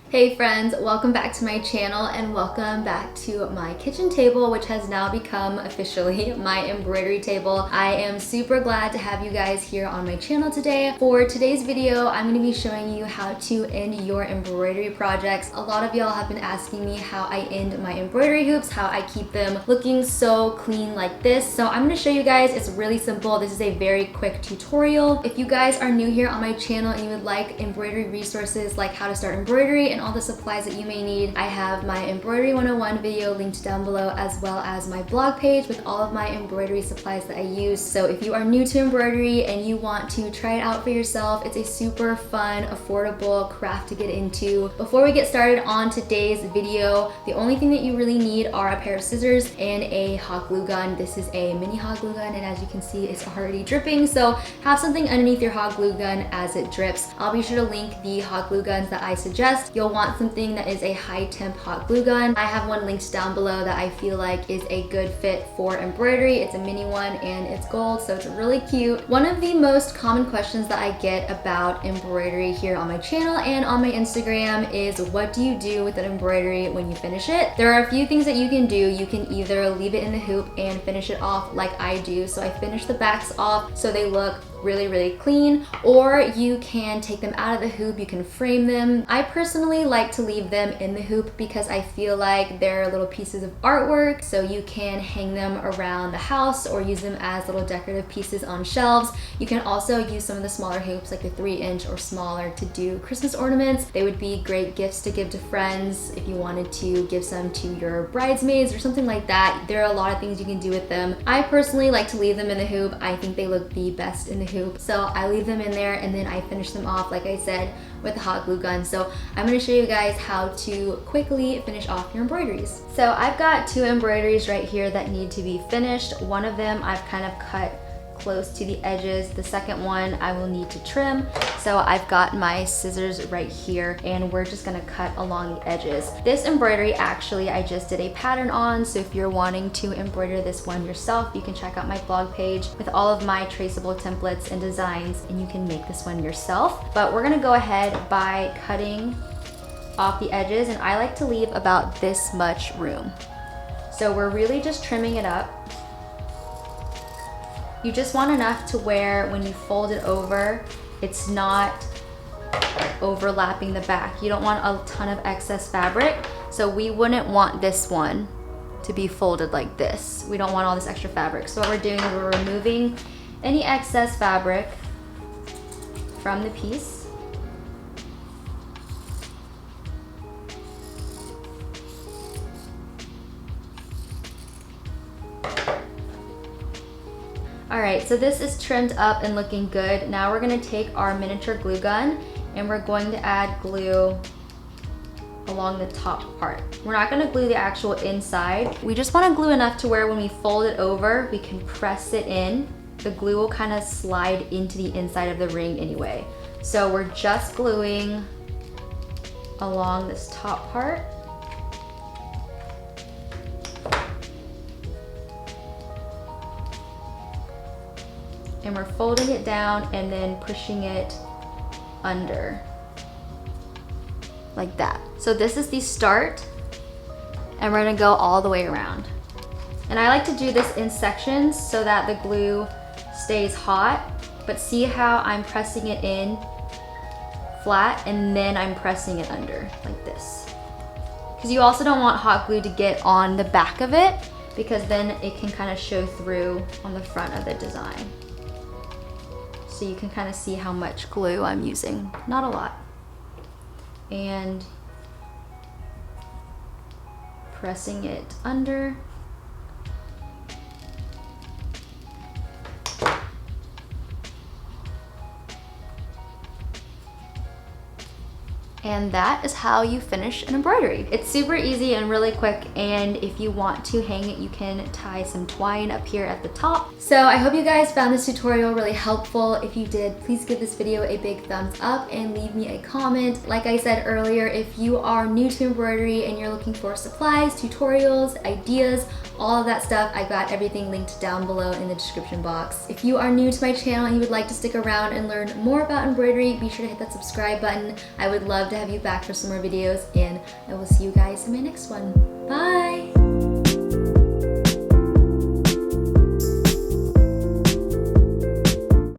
Hey friends, welcome back to my channel and welcome back to my kitchen table, which has now become officially my embroidery table. I am super glad to have you guys here on my channel today. For today's video, I'm going to be showing you how to end your embroidery projects. A lot of y'all have been asking me how I end my embroidery hoops, how I keep them looking so clean like this. So I'm going to show you guys. It's really simple. This is a very quick tutorial. If you guys are new here on my channel and you would like embroidery resources like how to start embroidery and all the supplies that you may need, I have my embroidery 101 video linked down below, as well as my blog page with all of my embroidery supplies that I use. So if you are new to embroidery and you want to try it out for yourself, it's a super fun, affordable craft to get into. Before we get started on today's video, the only thing that you really need are a pair of scissors and a hot glue gun. This is a mini hot glue gun, and as you can see, it's already dripping. So have something underneath your hot glue gun as it drips. I'll be sure to link the hot glue guns that I suggest. You'll want something that is a high temp hot glue gun. I have one linked down below that I feel like is a good fit for embroidery. It's a mini one and it's gold, so it's really cute. One of the most common questions that I get about embroidery here on my channel and on my Instagram is, what do you do with an embroidery when you finish it? There are a few things that you can do. You can either leave it in the hoop and finish it off like I do. So I finish the backs off so they look really clean, or you can take them out of the hoop, you can frame them. I personally like to leave them in the hoop because I feel like they're little pieces of artwork, so you can hang them around the house or use them as little decorative pieces on shelves. You can also use some of the smaller hoops, like the 3-inch or smaller, to do Christmas ornaments. They would be great gifts to give to friends if you wanted to give some to your bridesmaids or something like that. There are a lot of things you can do with them. I personally like to leave them in the hoop. I think they look the best in the hoop, so I leave them in there and then I finish them off, like I said, with the hot glue gun. So I'm going to show you guys how to quickly finish off your embroideries. So I've got 2 embroideries right here that need to be finished. One of them I've kind of cut close to the edges. The second one I will need to trim. So I've got my scissors right here and we're just gonna cut along the edges. This embroidery actually I just did a pattern on, so if you're wanting to embroider this one yourself, you can check out my blog page with all of my traceable templates and designs and you can make this one yourself. But we're gonna go ahead by cutting off the edges, and I like to leave about this much room. So we're really just trimming it up. You just want enough to where when you fold it over, it's not overlapping the back. You don't want a ton of excess fabric, so we wouldn't want this one to be folded like this. We don't want all this extra fabric. So what we're doing is we're removing any excess fabric from the piece. All right, so this is trimmed up and looking good. Now we're gonna take our miniature glue gun and we're going to add glue along the top part. We're not gonna glue the actual inside. We just wanna glue enough to where when we fold it over, we can press it in. The glue will kind of slide into the inside of the ring anyway. So we're just gluing along this top part. And we're folding it down and then pushing it under like that. So this is the start and we're gonna go all the way around. And I like to do this in sections so that the glue stays hot, but see how I'm pressing it in flat and then I'm pressing it under like this. Because you also don't want hot glue to get on the back of it, because then it can kind of show through on the front of the design. So you can kind of see how much glue I'm using, not a lot. And pressing it under. And that is how you finish an embroidery. It's super easy and really quick, and if you want to hang it, you can tie some twine up here at the top. So I hope you guys found this tutorial really helpful. If you did, please give this video a big thumbs up and leave me a comment. Like I said earlier, if you are new to embroidery and you're looking for supplies, tutorials, ideas, all of that stuff, I've got everything linked down below in the description box. If you are new to my channel and you would like to stick around and learn more about embroidery, be sure to hit that subscribe button. I would love to to have you back for some more videos, and I will see you guys in my next one. Bye!